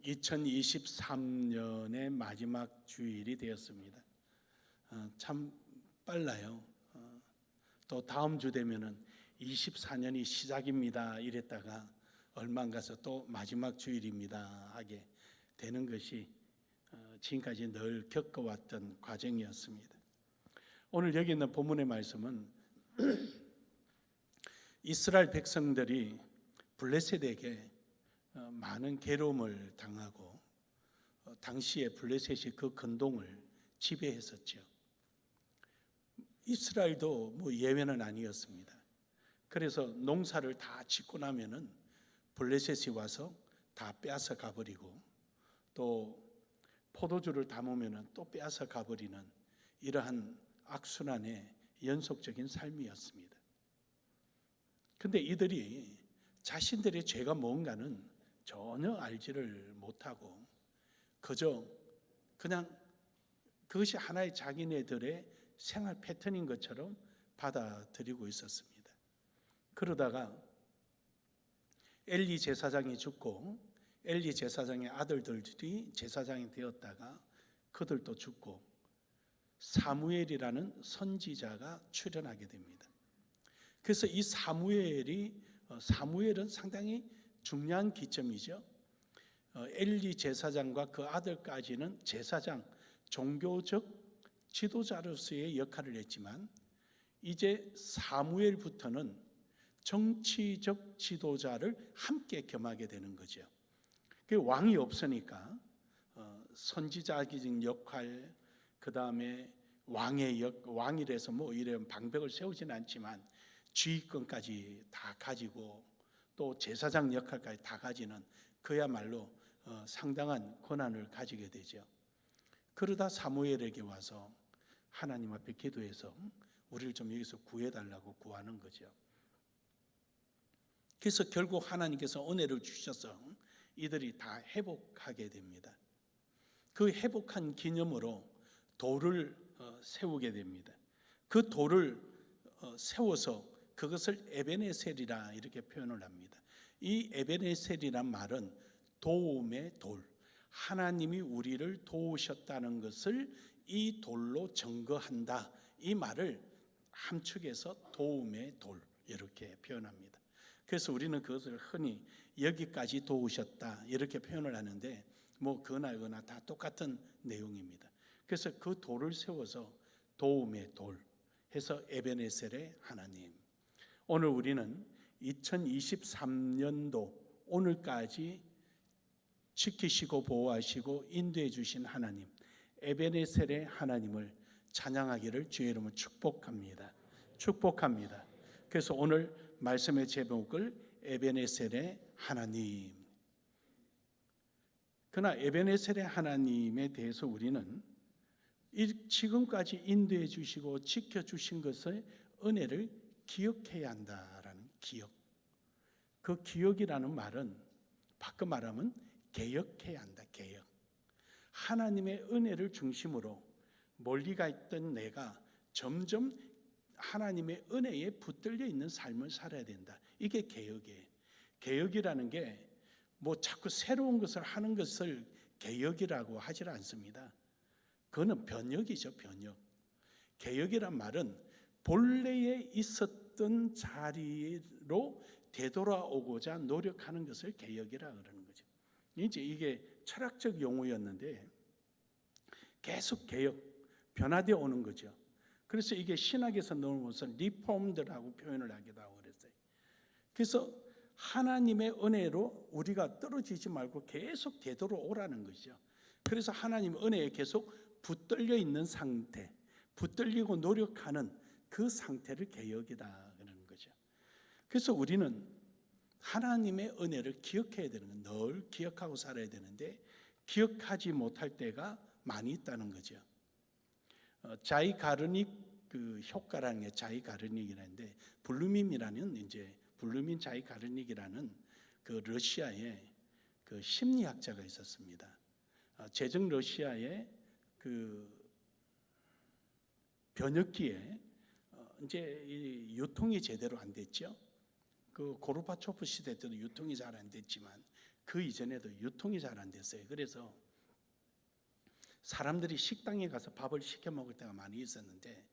2023년의 마지막 주일이 되었습니다. 참 빨라요. 또 다음 주 되면은 24년이 시작입니다 이랬다가 얼마 안 가서 또 마지막 주일입니다 하게 되는 것이 지금까지 늘 겪어왔던 과정이었습니다. 오늘 여기 있는 본문의 말씀은 이스라엘 백성들이 블레셋에게 많은 괴로움을 당하고 당시에 블레셋이 그 근동을 지배했었죠. 이스라엘도 예외는 아니었습니다. 그래서 농사를 다 짓고 나면은 블레셋이 와서 다 빼앗아 가버리고 또 포도주를 담으면은 또 빼앗아 가버리는 이러한 악순환의 연속적인 삶이었습니다. 근데 이들이 자신들의 죄가 뭔가는 전혀 알지를 못하고 그냥 그것이 하나의 자기네들의 생활 패턴인 것처럼 받아들이고 있었습니다. 그러다가 엘리 제사장이 죽고 엘리 제사장의 아들들이 제사장이 되었다가 그들도 죽고 사무엘이라는 선지자가 출현하게 됩니다. 그래서 이 사무엘은 상당히 중요한 기점이죠. 엘리 제사장과 그 아들까지는 제사장, 종교적 지도자로서의 역할을 했지만 이제 사무엘부터는 정치적 지도자를 함께 겸하게 되는 거죠. 왕이 없으니까 선지자적인 역할, 그 다음에 왕이라서 이런 방백을 세우지는 않지만 지휘권까지 다 가지고 또 제사장 역할까지 다 가지는 그야말로 상당한 권한을 가지게 되죠. 그러다 사무엘에게 와서 하나님 앞에 기도해서 우리를 좀 여기서 구해달라고 구하는 거죠. 그래서 결국 하나님께서 은혜를 주셔서 이들이 다 회복하게 됩니다. 그 회복한 기념으로 돌을 세우게 됩니다. 그 돌을 세워서 그것을 에베네셀이라 이렇게 표현을 합니다. 이 에베네셀이란 말은 도움의 돌, 하나님이 우리를 도우셨다는 것을 이 돌로 증거한다. 이 말을 함축해서 도움의 돌 이렇게 표현합니다. 그래서 우리는 그것을 흔히 여기까지 도우셨다 이렇게 표현을 하는데 그나 다 똑같은 내용입니다. 그래서 그 돌을 세워서 도움의 돌 해서 에베네셀의 하나님. 오늘 우리는 2023년도 오늘까지 지키시고 보호하시고 인도해 주신 하나님, 에베네셀의 하나님을 찬양하기를 주의 이름으로 축복합니다. 축복합니다. 그래서 오늘 말씀의 제목을 에베네셀의 하나님. 그러나 에베네셀의 하나님에 대해서 우리는 지금까지 인도해 주시고 지켜주신 것의 은혜를 기억해야 한다라는 기억. 그 기억이라는 말은 바꿔 말하면 개혁해야 한다. 개혁. 하나님의 은혜를 중심으로 멀리 가 있던 내가 점점 하나님의 은혜에 붙들려 있는 삶을 살아야 된다. 이게 개혁이에요. 개혁이라는 게 자꾸 새로운 것을 하는 것을 개혁이라고 하지 않습니다. 그거는 변혁이죠. 변혁. 개혁이란 말은 본래에 있었던 자리로 되돌아오고자 노력하는 것을 개혁이라 그러는 거죠. 이제 이게 철학적 용어였는데 계속 개혁, 변화되어 오는 거죠. 그래서 이게 신학에서 나오는 것은 리폼드라고 표현을 하기도 하고 그랬어요. 그래서 하나님의 은혜로 우리가 떨어지지 말고 계속 되돌아오라는 것이죠. 그래서 하나님 은혜에 계속 붙들려 있는 상태, 붙들리고 노력하는 그 상태를 개혁이다 그러는 거죠. 그래서 우리는 하나님의 은혜를 기억해야 되는 거, 늘 기억하고 살아야 되는데 기억하지 못할 때가 많이 있다는 거죠. 자이가르닉 그 효과라는 게 자이가르닉이라는데 블루민 자이가르닉이라는 그 러시아의 그 심리학자가 있었습니다. 제정 러시아의 그 변혁기에 이제 유통이 제대로 안 됐죠. 그 고르바초프 시대 때도 유통이 잘 안 됐지만 그 이전에도 유통이 잘 안 됐어요. 그래서 사람들이 식당에 가서 밥을 시켜 먹을 때가 많이 있었는데,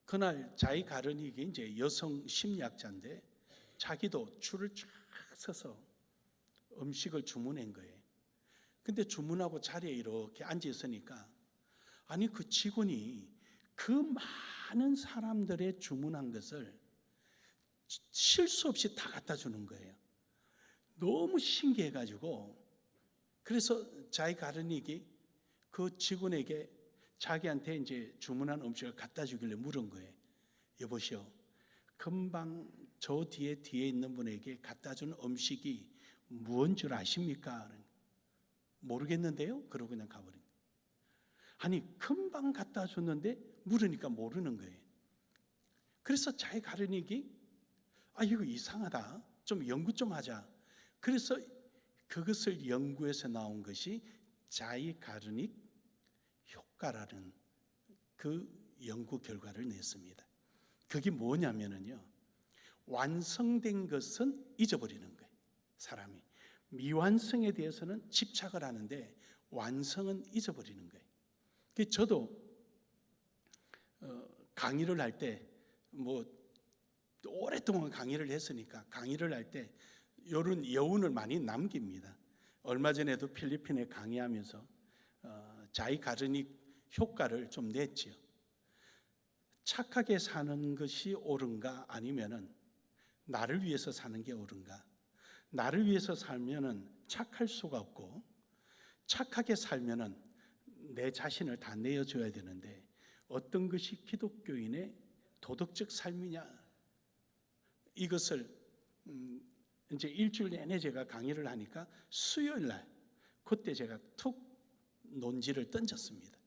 그날 자기 가르니게 이제 여성 심리학자인데 자기도 줄을 쫙 서서 음식을 주문한 거예요. 근데 주문하고 자리에 이렇게 앉아 있으니까, 아니 그 직원이 그 많은 사람들의 주문한 것을 실수 없이 다 갖다 주는 거예요. 너무 신기해가지고, 그래서 자기 가르닉이 그 직원에게 자기한테 이제 주문한 음식을 갖다 주길래 물은 거예요. 여보시오, 금방 저 뒤에 있는 분에게 갖다 준 음식이 무언 줄 아십니까? 모르겠는데요? 그러고 그냥 가버린 거예요. 아니 금방 갖다 줬는데 물으니까 모르는 거예요. 그래서 자기 가르닉이 이거 이상하다, 좀 연구 좀 하자. 그래서 그것을 연구해서 나온 것이 자기 가르닉 효과라는 그 연구 결과를 냈습니다. 그게 뭐냐면요, 완성된 것은 잊어버리는 거예요. 사람이 미완성에 대해서는 집착을 하는데 완성은 잊어버리는 거예요. 저도 강의를 할 때 오랫동안 강의를 했으니까 강의를 할 때 이런 여운을 많이 남깁니다. 얼마 전에도 필리핀에 강의하면서 자기 가르닉 효과를 좀 냈지요. 착하게 사는 것이 옳은가, 아니면은 나를 위해서 사는 게 옳은가? 나를 위해서 살면은 착할 수가 없고, 착하게 살면은 내 자신을 다 내어줘야 되는데, 어떤 것이 기독교인의 도덕적 삶이냐? 이것을 이제 일주일 내내 제가 강의를 하니까 수요일 날 그때 제가 툭 논지를 던졌습니다.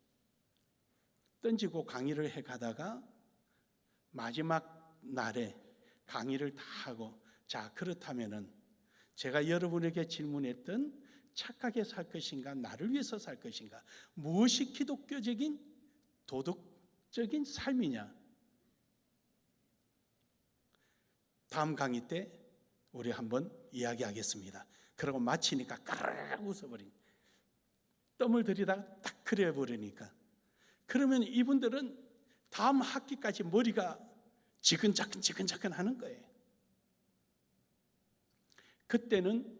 던지고 강의를 해 가다가 마지막 날에 강의를 다 하고, 자 그렇다면은 제가 여러분에게 질문했던 착하게 살 것인가, 나를 위해서 살 것인가, 무엇이 기독교적인 도덕적인 삶이냐, 다음 강의 때 우리 한번 이야기하겠습니다. 그러고 마치니까 까르르 웃어버린, 뜸을 들이다가 딱 그려버리니까, 그러면 이분들은 다음 학기까지 머리가 지근자근 하는 거예요. 그때는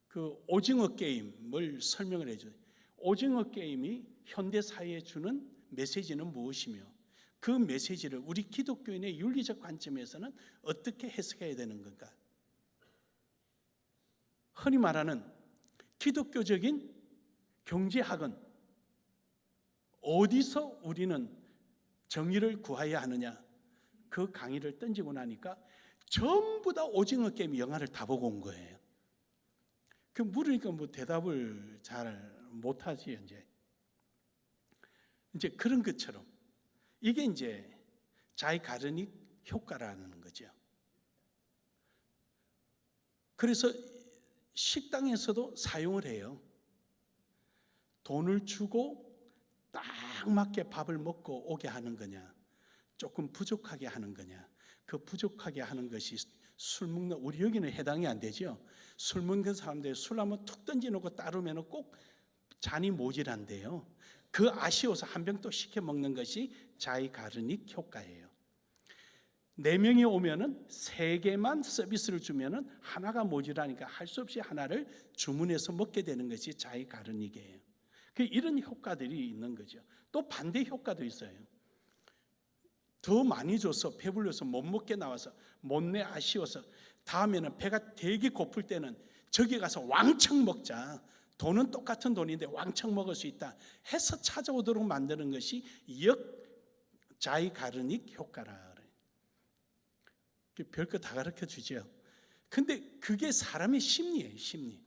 그 오징어 게임을 설명을 해줘요. 오징어 게임이 현대 사회에 주는 메시지는 무엇이며, 그 메시지를 우리 기독교인의 윤리적 관점에서는 어떻게 해석해야 되는 건가? 흔히 말하는 기독교적인 경제학은 어디서 우리는 정의를 구해야 하느냐, 그 강의를 던지고 나니까 전부 다 오징어 게임 영화를 다 보고 온 거예요. 그 물으니까 대답을 잘 못하지. 이제 그런 것처럼 이게 이제 자기 가르닉 효과라는 거죠. 그래서 식당에서도 사용을 해요. 돈을 주고 딱 맞게 밥을 먹고 오게 하는 거냐, 조금 부족하게 하는 거냐. 그 부족하게 하는 것이 술 먹는, 우리 여기는 해당이 안 되죠. 술 먹는 사람들 술 한번 툭 던져놓고 따르면 꼭 잔이 모자란대요. 그 아쉬워서 한 병 또 시켜 먹는 것이 자기 가르닉 효과예요. 4명이 오면은 3개만 서비스를 주면은 하나가 모자라니까 할 수 없이 하나를 주문해서 먹게 되는 것이 자기 가르닉이에요. 이런 효과들이 있는 거죠. 또 반대 효과도 있어요. 더 많이 줘서 배불러서 못 먹게 나와서 못내 아쉬워서 다음에는 배가 되게 고플 때는 저기 가서 왕창 먹자, 돈은 똑같은 돈인데 왕창 먹을 수 있다 해서 찾아오도록 만드는 것이 자기 가르닉 효과라 그래요. 별거 다 가르쳐 주죠. 근데 그게 사람의 심리예요. 심리.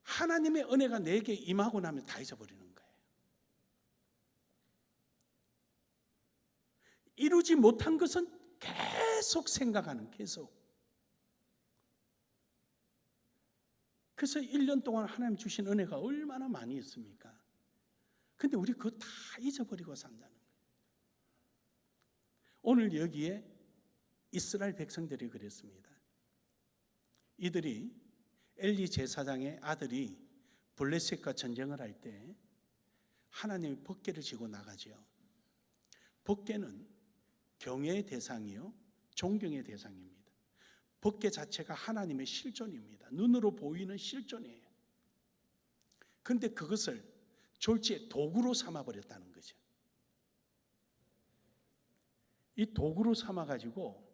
하나님의 은혜가 내게 임하고 나면 다 잊어버리는 거예요. 이루지 못한 것은 계속 생각하는, 계속. 그래서 1년 동안 하나님 주신 은혜가 얼마나 많이 있습니까? 근데 우리 그거 다 잊어버리고 산다는 거예요. 오늘 여기에 이스라엘 백성들이 그랬습니다. 이들이 엘리 제사장의 아들이 블레셋과 전쟁을 할 때 하나님이 법궤를 지고 나가죠. 법궤는 경외의 대상이요, 존경의 대상입니다. 법궤 자체가 하나님의 실존입니다. 눈으로 보이는 실존이에요. 그런데 그것을 졸지에 도구로 삼아버렸다는 거죠. 이 도구로 삼아가지고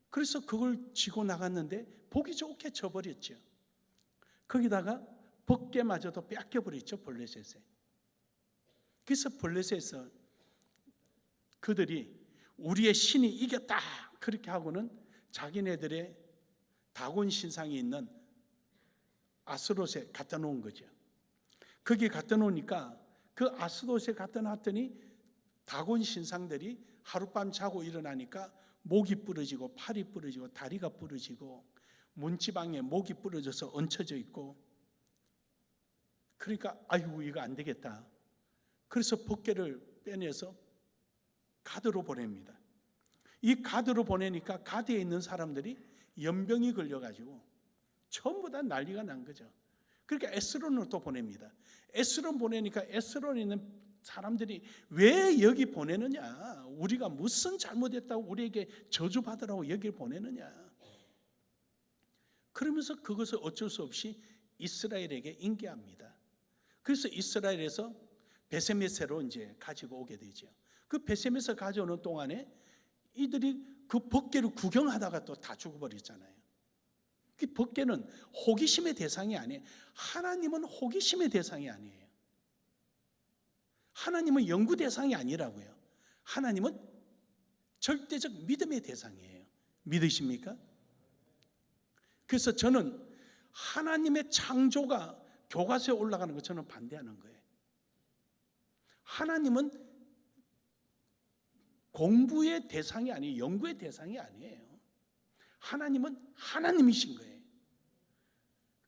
그래서 그걸 지고 나갔는데 보기 좋게 쳐버렸죠. 거기다가 법궤마저도 뺏겨버렸죠, 블레셋에. 그래서 블레셋에서 그들이 우리의 신이 이겼다 그렇게 하고는 자기네들의 다곤 신상이 있는 아스롯에 갖다 놓은 거죠. 거기 갖다 놓으니까 그 아스롯에 갖다 놨더니 다곤 신상들이 하룻밤 자고 일어나니까 목이 부러지고 팔이 부러지고 다리가 부러지고 문지방에 목이 부러져서 얹혀져 있고, 그러니까 아이고 이거 안 되겠다. 그래서 법궤를 빼내서 가드로 보냅니다. 이 가드로 보내니까 가드에 있는 사람들이 연병이 걸려가지고 전부 다 난리가 난 거죠. 그러니까 에스론으로 또 보냅니다. 에스론 보내니까 에스론에 있는 사람들이 왜 여기 보내느냐, 우리가 무슨 잘못했다고 우리에게 저주받으라고 여기를 보내느냐, 그러면서 그것을 어쩔 수 없이 이스라엘에게 인계합니다. 그래서 이스라엘에서 베세메세로 이제 가지고 오게 되죠. 그 베세메세 가져오는 동안에 이들이 그 법궤를 구경하다가 또 다 죽어버렸잖아요. 그 법궤는 호기심의 대상이 아니에요. 하나님은 호기심의 대상이 아니에요. 하나님은 연구 대상이 아니라고요. 하나님은 절대적 믿음의 대상이에요. 믿으십니까? 그래서 저는 하나님의 창조가 교과서에 올라가는 거 저는 반대하는 거예요. 하나님은 공부의 대상이 아니에요. 연구의 대상이 아니에요. 하나님은 하나님이신 거예요.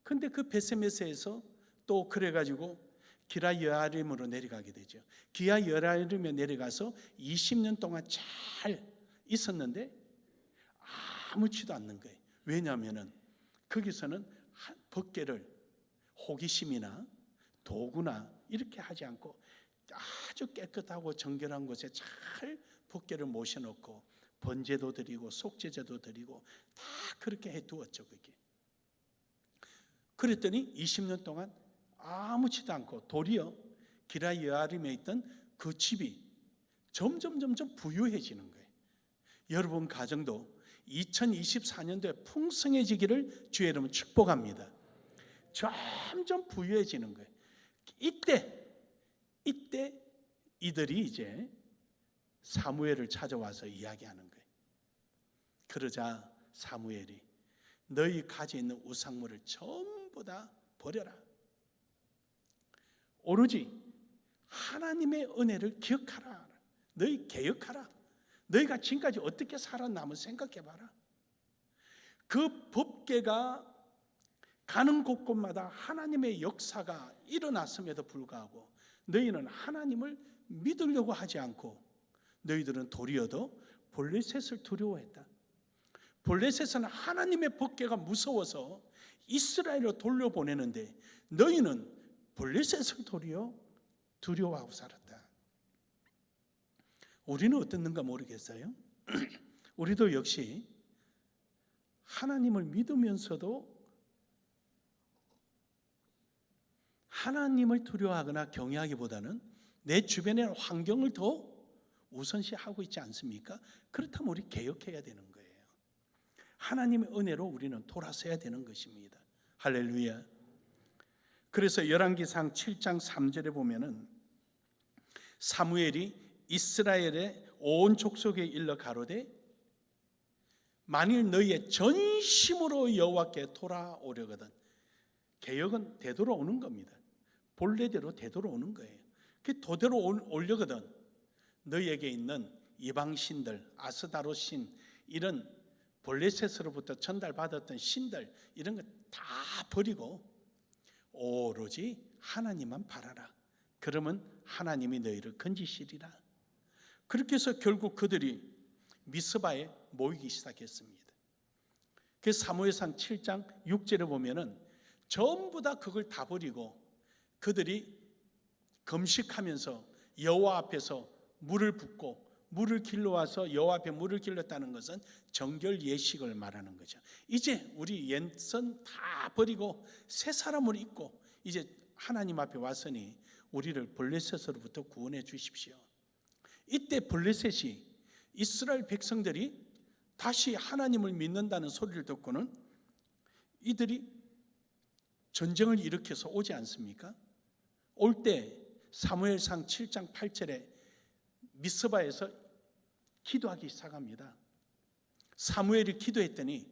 그런데 그 베세메세에서 또 그래가지고 기라 여아림으로 내려가게 되죠. 기라 여아림에 내려가서 20년 동안 잘 있었는데 아무렇지도 않는 거예요. 왜냐하면 거기서는 법궤를 호기심이나 도구나 이렇게 하지 않고 아주 깨끗하고 정결한 곳에 잘 법궤를 모셔놓고 번제도 드리고 속죄제도 드리고 다 그렇게 해두었죠. 그게. 그랬더니 20년 동안 아무렇지도 않고 도리어 기라 여아림에 있던 그 집이 점점 부유해지는 거예요. 여러분 가정도 2024년도에 풍성해지기를 주의 이름으로 축복합니다. 점점 부유해지는 거예요. 이때 이들이 이제 사무엘을 찾아와서 이야기하는 거예요. 그러자 사무엘이 너희 가지고 있는 우상물을 전부 다 버려라. 오로지 하나님의 은혜를 기억하라. 너희 개혁하라. 너희가 지금까지 어떻게 살았나 한번 생각해봐라. 그 법궤가 가는 곳곳마다 하나님의 역사가 일어났음에도 불구하고 너희는 하나님을 믿으려고 하지 않고 너희들은 도리어도 블레셋을 두려워했다. 블레셋은 하나님의 법궤가 무서워서 이스라엘로 돌려보내는데 너희는 블레셋을 도리어 두려워하고 살았다. 우리는 어떻는가 모르겠어요. 우리도 역시 하나님을 믿으면서도 하나님을 두려워하거나 경외하기보다는 내 주변의 환경을 더 우선시하고 있지 않습니까? 그렇다면 우리 개혁해야 되는 거예요. 하나님의 은혜로 우리는 돌아서야 되는 것입니다. 할렐루야. 그래서 열왕기상 7장 3절에 보면은 사무엘이 이스라엘의 온 족속에 일러 가로되 만일 너희의 전심으로 여호와께 돌아오려거든. 개혁은 되돌아오는 겁니다. 본래대로 되돌아오는 거예요. 그 도대로 오려거든 너희에게 있는 이방신들, 아스다롯 신, 이런 블레셋으로부터 전달받았던 신들 이런 거 다 버리고 오로지 하나님만 바라라. 그러면 하나님이 너희를 건지시리라. 그렇게 해서 결국 그들이 미스바에 모이기 시작했습니다. 그 사무엘상 7장 6절에 보면은 전부 다 그걸 다 버리고 그들이 금식하면서 여호와 앞에서 물을 붓고 물을 길러와서 여호와 앞에 물을 길렀다는 것은 정결 예식을 말하는 거죠. 이제 우리 옛선 다 버리고 새 사람을 입고 이제 하나님 앞에 왔으니 우리를 블레셋으로부터 구원해 주십시오. 이때 블레셋이 이스라엘 백성들이 다시 하나님을 믿는다는 소리를 듣고는 이들이 전쟁을 일으켜서 오지 않습니까? 올 때 사무엘상 7장 8절에 미스바에서 기도하기 시작합니다. 사무엘이 기도했더니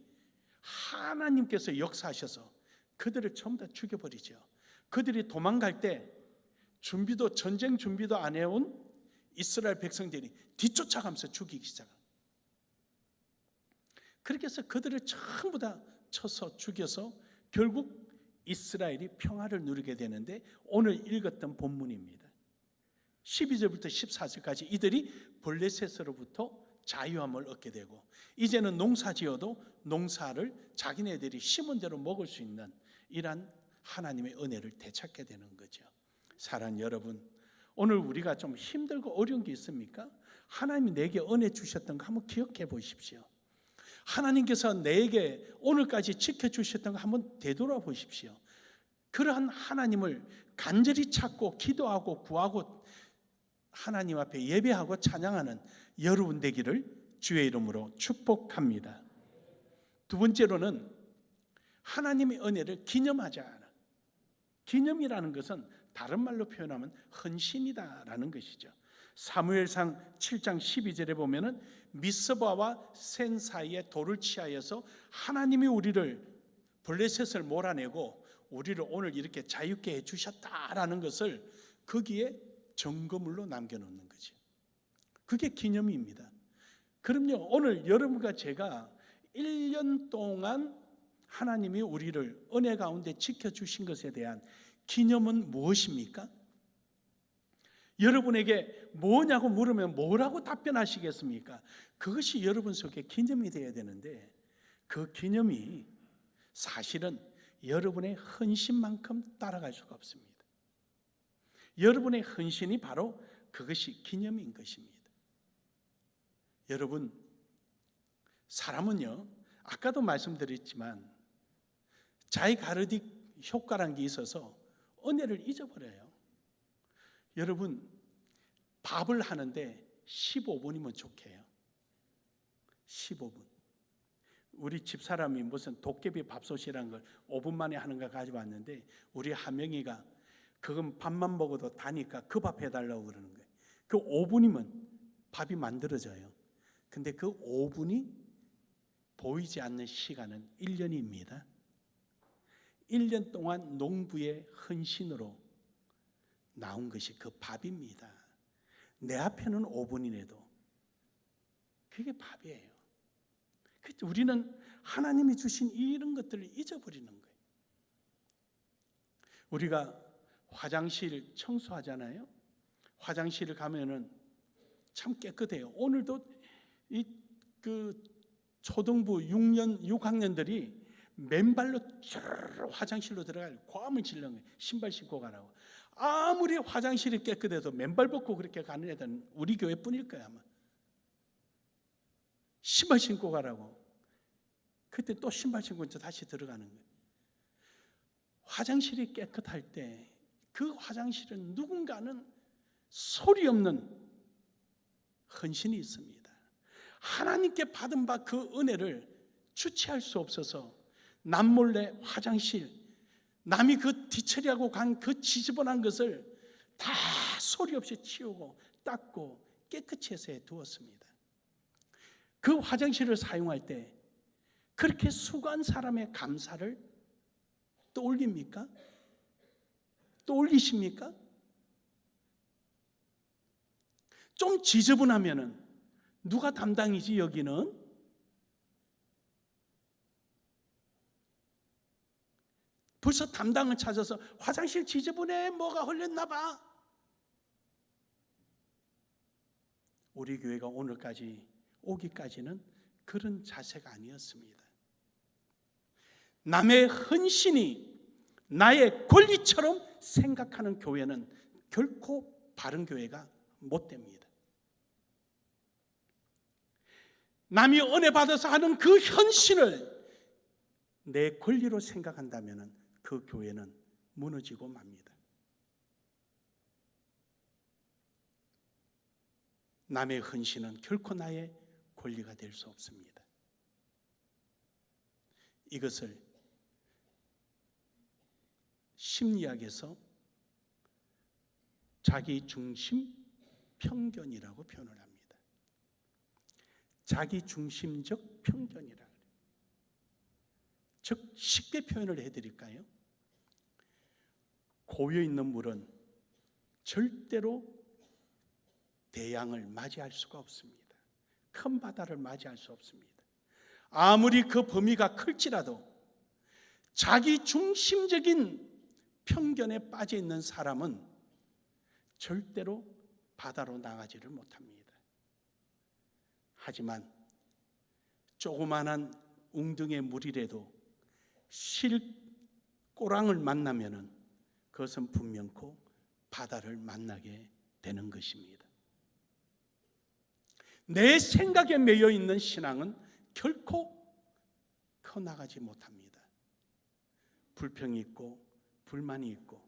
하나님께서 역사하셔서 그들을 전부 다 죽여버리죠. 그들이 도망갈 때 전쟁 준비도 안 해온 이스라엘 백성들이 뒤쫓아가면서 죽이기 시작합니다. 그렇게 해서 그들을 전부 다 쳐서 죽여서 결국 이스라엘이 평화를 누리게 되는데 오늘 읽었던 본문입니다. 12절부터 14절까지 이들이 블레셋으로부터 자유함을 얻게 되고 이제는 농사지어도 농사를 자기네들이 심은 대로 먹을 수 있는 이러한 하나님의 은혜를 되찾게 되는 거죠. 사랑하는 여러분, 오늘 우리가 좀 힘들고 어려운 게 있습니까? 하나님이 내게 은혜 주셨던 거 한번 기억해 보십시오. 하나님께서 내게 오늘까지 지켜주셨던 거 한번 되돌아보십시오. 그러한 하나님을 간절히 찾고 기도하고 구하고 하나님 앞에 예배하고 찬양하는 여러분 되기를 주의 이름으로 축복합니다. 두 번째로는 하나님의 은혜를 기념하자. 기념이라는 것은 다른 말로 표현하면 헌신이다라는 것이죠. 사무엘상 7장 12절에 보면은 미스바와 센 사이에 돌을 치하여서 하나님이 우리를 블레셋을 몰아내고 우리를 오늘 이렇게 자유케 해주셨다라는 것을 거기에 증거물로 남겨놓는 거죠. 그게 기념입니다. 그럼요, 오늘 여러분과 제가 1년 동안 하나님이 우리를 은혜 가운데 지켜주신 것에 대한 기념은 무엇입니까? 여러분에게 뭐냐고 물으면 뭐라고 답변하시겠습니까? 그것이 여러분 속에 기념이 되어야 되는데 그 기념이 사실은 여러분의 헌신만큼 따라갈 수가 없습니다. 여러분의 헌신이 바로 그것이 기념인 것입니다. 여러분, 사람은요, 아까도 말씀드렸지만 자이가르딕 효과라는 게 있어서 은혜를 잊어버려요. 여러분, 밥을 하는데 15분이면 좋게요. 15분. 우리 집사람이 무슨 도깨비 밥솥이라는 걸 5분 만에 하는 걸 가져왔는데 우리 하명이가 그건 밥만 먹어도 다니까 그 밥 해달라고 그러는 거예요. 그 5분이면 밥이 만들어져요. 근데 그 5분이 보이지 않는 시간은 1년입니다. 1년 동안 농부의 헌신으로 나온 것이 그 밥입니다. 내 앞에는 5분이라도 그게 밥이에요. 우리는 하나님이 주신 이런 것들을 잊어버리는 거예요. 우리가 화장실 청소하잖아요. 화장실을 가면은 참 깨끗해요. 오늘도 초등부 6학년들이 맨발로 화장실로 들어가요. 고함을 지르는 거예요. 신발 신고 가라고. 아무리 화장실이 깨끗해도 맨발 벗고 그렇게 가는 애들은 우리 교회뿐일 거야 아마. 신발 신고 가라고. 그때 또 신발 신고 다시 들어가는 거예요. 화장실이 깨끗할 때 그 화장실은 누군가는 소리 없는 헌신이 있습니다. 하나님께 받은 바 그 은혜를 주체할 수 없어서 남몰래 화장실, 남이 그 뒤처리하고 간 그 지저분한 것을 다 소리 없이 치우고 닦고 깨끗이 해서 해두었습니다. 그 화장실을 사용할 때 그렇게 수고한 사람의 감사를 떠올립니까? 떠올리십니까? 좀 지저분하면은 누가 담당이지 여기는? 벌써 담당을 찾아서 화장실 지저분해 뭐가 흘렸나 봐. 우리 교회가 오늘까지 오기까지는 그런 자세가 아니었습니다. 남의 헌신이 나의 권리처럼 생각하는 교회는 결코 바른 교회가 못 됩니다. 남이 은혜 받아서 하는 그 헌신을 내 권리로 생각한다면 그 교회는 무너지고 맙니다. 남의 헌신은 결코 나의 권리가 될 수 없습니다. 이것을 심리학에서 자기중심 편견이라고 표현을 합니다. 자기중심적 편견이라 그래요. 즉 쉽게 표현을 해드릴까요? 고여 있는 물은 절대로 대양을 맞이할 수가 없습니다. 큰 바다를 맞이할 수 없습니다. 아무리 그 범위가 클지라도 자기중심적인 편견에 빠져 있는 사람은 절대로 바다로 나가지를 못합니다. 하지만 조그만한 웅덩이의 물이라도 실꼬랑을 만나면 그것은 분명코 바다를 만나게 되는 것입니다. 내 생각에 매여 있는 신앙은 결코 커나가지 못합니다. 불평이 있고 불만이 있고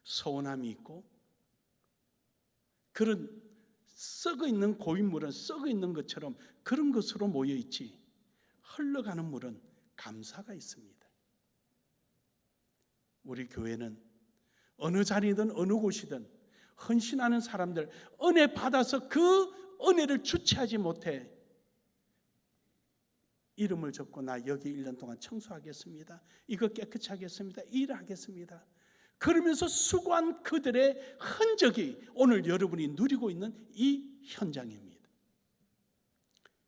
서운함이 있고 그런 썩어 있는 고인물은 썩어 있는 것처럼 그런 것으로 모여 있지 흘러가는 물은 감사가 있습니다. 우리 교회는 어느 자리든 어느 곳이든 헌신하는 사람들 은혜 받아서 그 은혜를 주체하지 못해 이름을 적고 나 여기 1년 동안 청소하겠습니다. 이거 깨끗이 하겠습니다. 일하겠습니다. 그러면서 수고한 그들의 흔적이 오늘 여러분이 누리고 있는 이 현장입니다.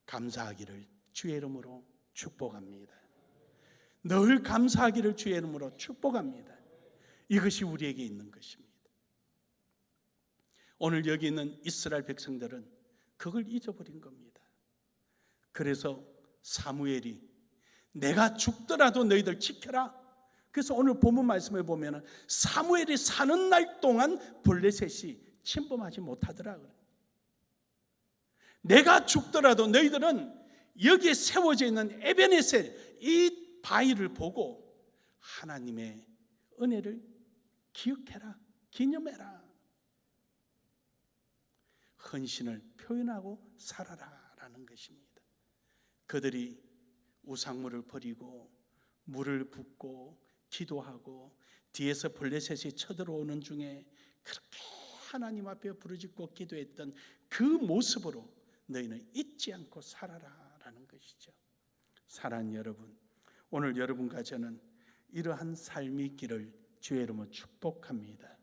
감사하기를 주의 이름으로 축복합니다. 늘 감사하기를 주의 이름으로 축복합니다. 이것이 우리에게 있는 것입니다. 오늘 여기 있는 이스라엘 백성들은 그걸 잊어버린 겁니다. 그래서 사무엘이 내가 죽더라도 너희들 지켜라. 그래서 오늘 본문 말씀에 보면 사무엘이 사는 날 동안 블레셋이 침범하지 못하더라. 내가 죽더라도 너희들은 여기에 세워져 있는 에베네셀 이 바위를 보고 하나님의 은혜를 기억해라, 기념해라. 헌신을 표현하고 살아라라는 것입니다. 그들이 우상물을 버리고 물을 붓고 기도하고 뒤에서 블레셋이 쳐들어오는 중에 그렇게 하나님 앞에 부르짖고 기도했던 그 모습으로 너희는 잊지 않고 살아라라는 것이죠. 사랑하는 여러분, 오늘 여러분과 저는 이러한 삶이 있기를 주의 이름으로 축복합니다.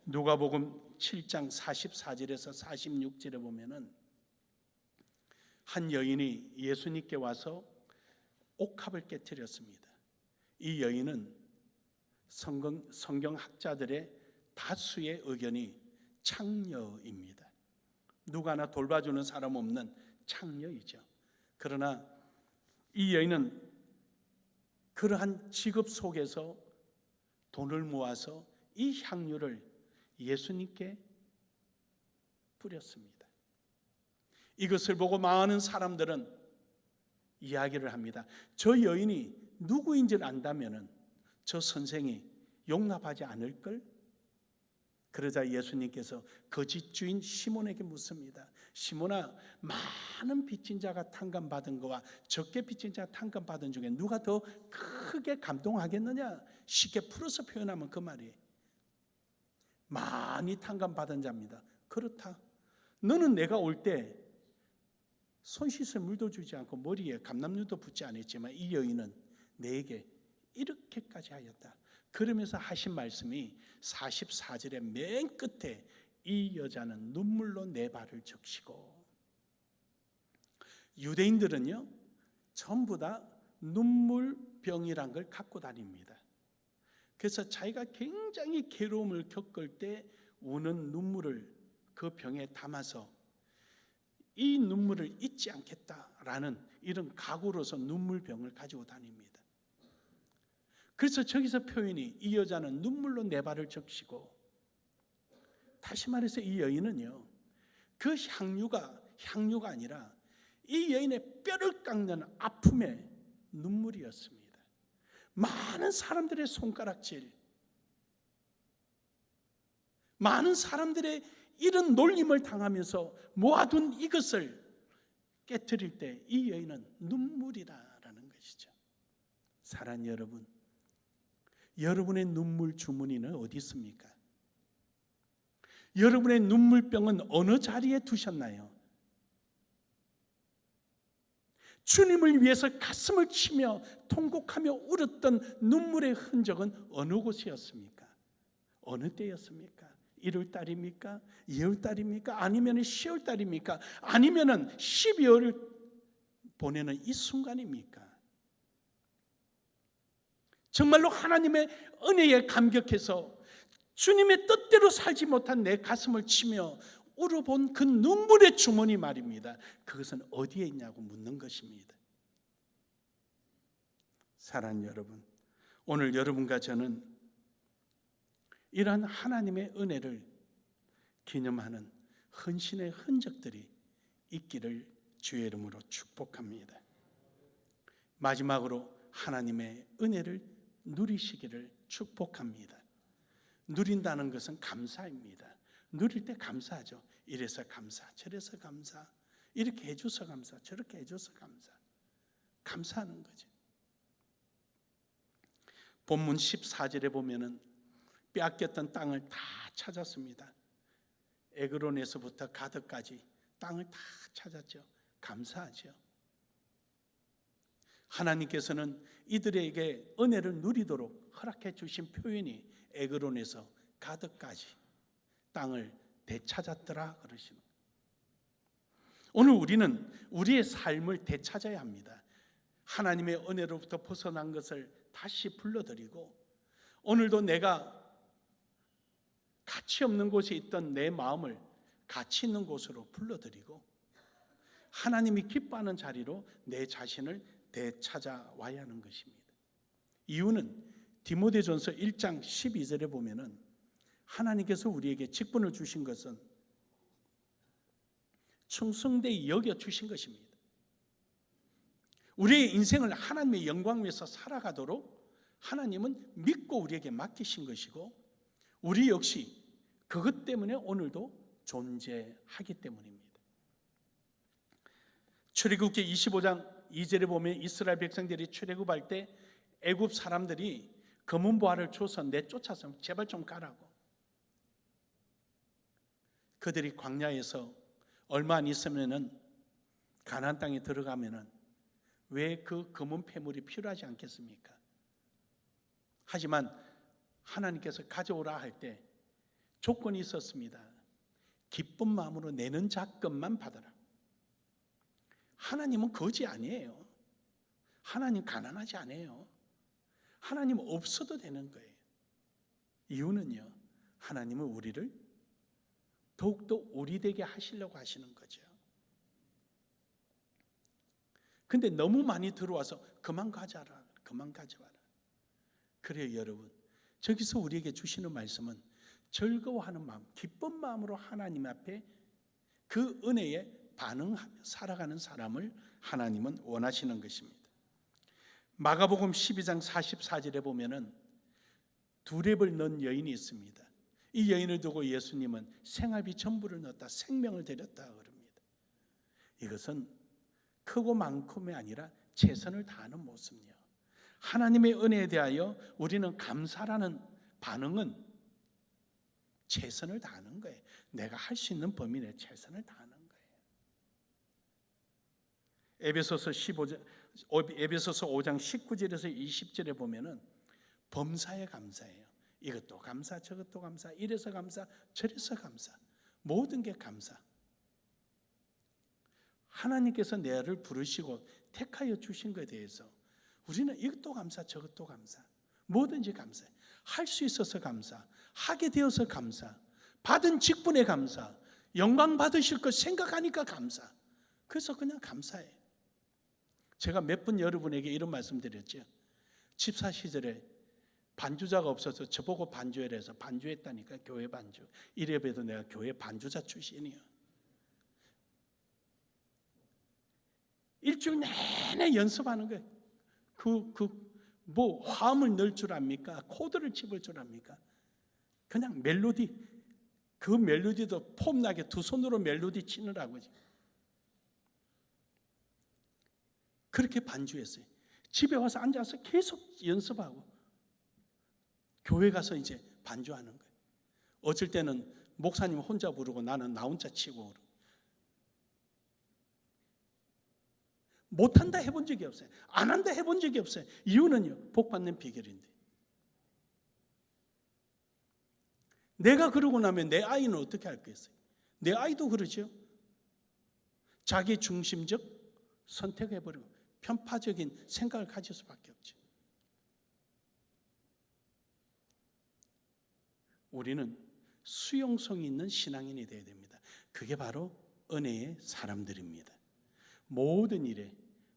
누가복음 7장 44절에서 46절에 보면은 한 여인이 예수님께 와서 옥합을 깨뜨렸습니다. 이 여인은 성경학자들의 다수의 의견이 창녀입니다. 누가 하나 돌봐주는 사람 없는 창녀이죠. 그러나 이 여인은 그러한 직업 속에서 돈을 모아서 이 향유를 예수님께 뿌렸습니다. 이것을 보고 많은 사람들은 이야기를 합니다. 저 여인이 누구인지를 안다면 저 선생이 용납하지 않을걸? 그러자 예수님께서 거짓 주인 시몬에게 묻습니다. 시몬아, 많은 빚진 자가 탕감받은 거와 적게 빚진 자가 탕감받은 중에 누가 더 크게 감동하겠느냐? 쉽게 풀어서 표현하면 그 말이에요. 많이 탕감받은 자입니다. 그렇다. 너는 내가 올 때 손 씻을 물도 주지 않고 머리에 감람류도 붓지 않았지만 이 여인은 내게 이렇게까지 하였다. 그러면서 하신 말씀이 44절의 맨 끝에 이 여자는 눈물로 내 발을 적시고, 유대인들은요 전부 다 눈물병이란 걸 갖고 다닙니다. 그래서 자기가 굉장히 괴로움을 겪을 때 우는 눈물을 그 병에 담아서 이 눈물을 잊지 않겠다라는 이런 각오로서 눈물병을 가지고 다닙니다. 그래서 저기서 표현이 이 여자는 눈물로 내 발을 적시고, 다시 말해서 이 여인은요, 그 향유가 아니라 이 여인의 뼈를 깎는 아픔의 눈물이었습니다. 많은 사람들의 손가락질, 많은 사람들의 이런 놀림을 당하면서 모아둔 이것을 깨트릴 때 이 여인은 눈물이다라는 것이죠. 사랑하는 여러분, 여러분의 눈물 주머니는 어디 있습니까? 여러분의 눈물병은 어느 자리에 두셨나요? 주님을 위해서 가슴을 치며 통곡하며 울었던 눈물의 흔적은 어느 곳이었습니까? 어느 때였습니까? 1월달입니까? 2월달입니까? 아니면 10월달입니까? 아니면 12월을 보내는 이 순간입니까? 정말로 하나님의 은혜에 감격해서 주님의 뜻대로 살지 못한 내 가슴을 치며 울어본 그 눈물의 주머니 말입니다. 그것은 어디에 있냐고 묻는 것입니다. 사랑하는 여러분, 오늘 여러분과 저는 이러한 하나님의 은혜를 기념하는 헌신의 흔적들이 있기를 주의 이름으로 축복합니다. 마지막으로 하나님의 은혜를 누리시기를 축복합니다. 누린다는 것은 감사입니다. 누릴 때 감사하죠. 이래서 감사, 저래서 감사, 이렇게 해줘서 감사, 저렇게 해줘서 감사. 감사하는 거죠. 본문 14절에 보면은 빼앗겼던 땅을 다 찾았습니다. 에그론에서부터 가드까지 땅을 다 찾았죠. 감사하죠. 하나님께서는 이들에게 은혜를 누리도록 허락해 주신 표현이 에그론에서 가드까지 땅을 되찾았더라 그러시는 거예요. 오늘 우리는 우리의 삶을 되찾아야 합니다. 하나님의 은혜로부터 벗어난 것을 다시 불러들이고, 오늘도 내가 가치 없는 곳에 있던 내 마음을 가치 있는 곳으로 불러들이고, 하나님이 기뻐하는 자리로 내 자신을 되찾아와야 하는 것입니다. 이유는 디모데전서 1장 12절에 보면은 하나님께서 우리에게 직분을 주신 것은 충성되이 여겨 주신 것입니다. 우리의 인생을 하나님의 영광 위에서 살아가도록 하나님은 믿고 우리에게 맡기신 것이고, 우리 역시 그것 때문에 오늘도 존재하기 때문입니다. 출애굽기 25장 2절에 보면 이스라엘 백성들이 출애굽할 때 애굽 사람들이 검은 보화를 줘서 내쫓아서 제발 좀 가라고. 그들이 광야에서 얼마 안 있으면은 가나안 땅에 들어가면은 왜 그 검은 폐물이 필요하지 않겠습니까? 하지만 하나님께서 가져오라 할 때 조건이 있었습니다. 기쁜 마음으로 내는 자금만 받아라. 하나님은 거지 아니에요. 하나님 가난하지 않아요. 하나님 없어도 되는 거예요. 이유는요, 하나님은 우리를 더욱더 우리 되게 하시려고 하시는 거죠. 근데 너무 많이 들어와서 그만 가져라, 그만 가져와라. 그래요 여러분, 저기서 우리에게 주시는 말씀은 즐거워하는 마음, 기쁜 마음으로 하나님 앞에 그 은혜에 반응하며 살아가는 사람을 하나님은 원하시는 것입니다. 마가복음 12장 44절에 보면은 두렙을 넣은 여인이 있습니다. 이 여인을 두고 예수님은 생활비 전부를 넣었다, 생명을 드렸다 그럽니다. 이것은 크고 많음이 아니라 최선을 다하는 모습이요. 하나님의 은혜에 대하여 우리는 감사라는 반응은 최선을 다하는 거예요. 내가 할 수 있는 범위 내에 최선을 다하는 거예요. 에베소서 5장 19절에서 20절에 보면은 범사에 감사해요. 이것도 감사, 저것도 감사, 이래서 감사, 저래서 감사, 모든 게 감사. 하나님께서 내를 부르시고 택하여 주신 것에 대해서 우리는 이것도 감사, 저것도 감사, 뭐든지 감사해. 할 수 있어서 감사, 하게 되어서 감사, 받은 직분에 감사, 영광 받으실 것 생각하니까 감사. 그래서 그냥 감사해. 제가 몇 번 여러분에게 이런 말씀 드렸죠. 집사 시절에 반주자가 없어서 저보고 반주해라 해서 반주했다니까. 교회 반주. 이래봬도 내가 교회 반주자 출신이야. 일주일 내내 연습하는 거예요. 뭐 화음을 넣을 줄 압니까? 코드를 칩을 줄 압니까? 그냥 멜로디, 그 멜로디도 폼나게 두 손으로 멜로디 치느라고 그렇게 반주했어요. 집에 와서 앉아서 계속 연습하고 교회 가서 이제 반주하는 거예요. 어쩔 때는 목사님 혼자 부르고 나는 나 혼자 치고 그러고. 못한다 해본 적이 없어요. 안 한다 해본 적이 없어요. 이유는요, 복 받는 비결인데. 내가 그러고 나면 내 아이는 어떻게 할겠어요? 내 아이도 그러죠. 자기 중심적 선택해버리고 편파적인 생각을 가질 수밖에 없죠. 우리는 수용성이 있는 신앙인이 되어야 됩니다. 그게 바로 은혜의 사람들입니다. 모든 일에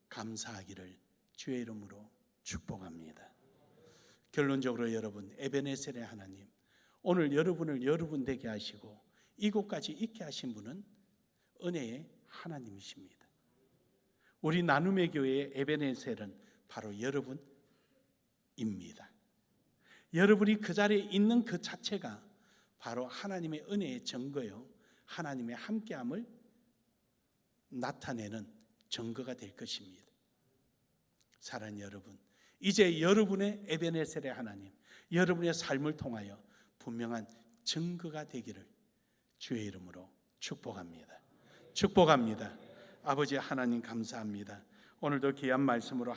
감사하기를 주의 이름으로 축복합니다. 결론적으로 여러분, 에베네셀의 하나님, 오늘 여러분을 여러분 되게 하시고 이곳까지 있게 하신 분은 은혜의 하나님이십니다. 우리 나눔의 교회의 에베네셀은 바로 여러분입니다. 여러분이 그 자리에 있는 그 자체가 바로 하나님의 은혜의 증거요, 하나님의 함께함을 나타내는 증거가 될 것입니다. 사랑하는 여러분, 이제 여러분의 에베네셀의 하나님, 여러분의 삶을 통하여 분명한 증거가 되기를 주의 이름으로 축복합니다. 축복합니다. 아버지 하나님 감사합니다. 오늘도 귀한 말씀으로